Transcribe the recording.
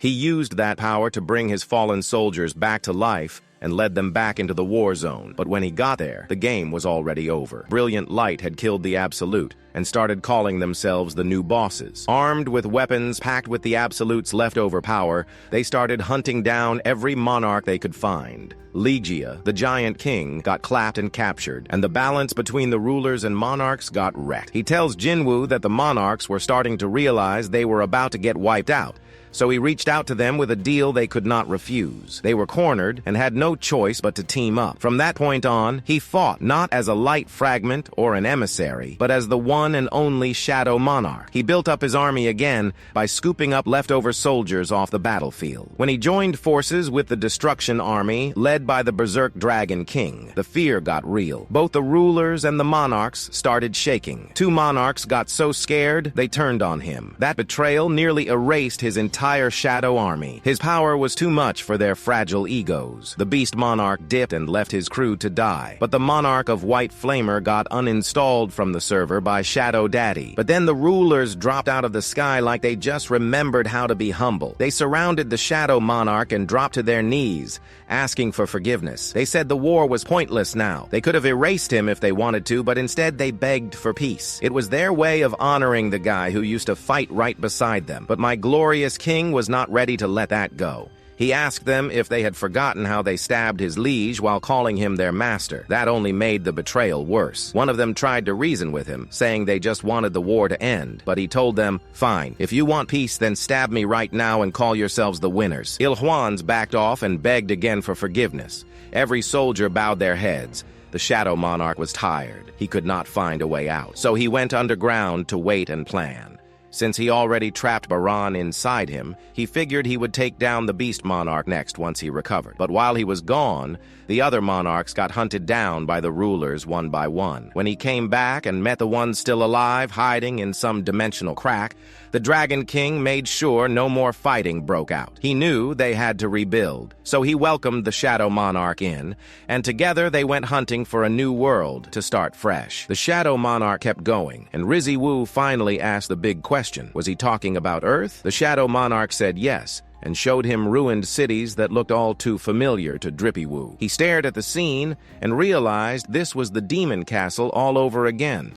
He used that power to bring his fallen soldiers back to life and led them back into the war zone. But when he got there, the game was already over. Brilliant Light had killed the Absolute and started calling themselves the new bosses. Armed with weapons packed with the Absolute's leftover power, they started hunting down every monarch they could find. Ligia, the giant king, got clapped and captured, and the balance between the rulers and monarchs got wrecked. He tells Jinwoo that the monarchs were starting to realize they were about to get wiped out, so he reached out to them with a deal they could not refuse. They were cornered and had no choice but to team up. From that point on, he fought not as a light fragment or an emissary, but as the one and only Shadow Monarch. He built up his army again by scooping up leftover soldiers off the battlefield. When he joined forces with the Destruction Army, led by the Berserk Dragon King, the fear got real. Both the rulers and the monarchs started shaking. Two monarchs got so scared, they turned on him. That betrayal nearly erased his entire Shadow Army. His power was too much for their fragile egos. The Beast Monarch dipped and left his crew to die. But the Monarch of White Flamer got uninstalled from the server by Shadow Daddy. But then the rulers dropped out of the sky like they just remembered how to be humble. They surrounded the Shadow Monarch and dropped to their knees, asking for forgiveness. They said the war was pointless now. They could have erased him if they wanted to, but instead they begged for peace. It was their way of honoring the guy who used to fight right beside them. But my glorious king was not ready to let that go. He asked them if they had forgotten how they stabbed his liege while calling him their master. That only made the betrayal worse. One of them tried to reason with him, saying they just wanted the war to end. But he told them, fine, if you want peace, then stab me right now and call yourselves the winners. Ilhuans backed off and begged again for forgiveness. Every soldier bowed their heads. The Shadow Monarch was tired. He could not find a way out. So he went underground to wait and plan. Since he already trapped Baran inside him, he figured he would take down the Beast Monarch next once he recovered. But while he was gone, the other monarchs got hunted down by the rulers one by one. When he came back and met the ones still alive, hiding in some dimensional crack, the Dragon King made sure no more fighting broke out. He knew they had to rebuild, so he welcomed the Shadow Monarch in, and together they went hunting for a new world to start fresh. The Shadow Monarch kept going, and Jinwoo finally asked the big question. Was he talking about Earth? The Shadow Monarch said yes, and showed him ruined cities that looked all too familiar to Jinwoo. He stared at the scene and realized this was the Demon Castle all over again.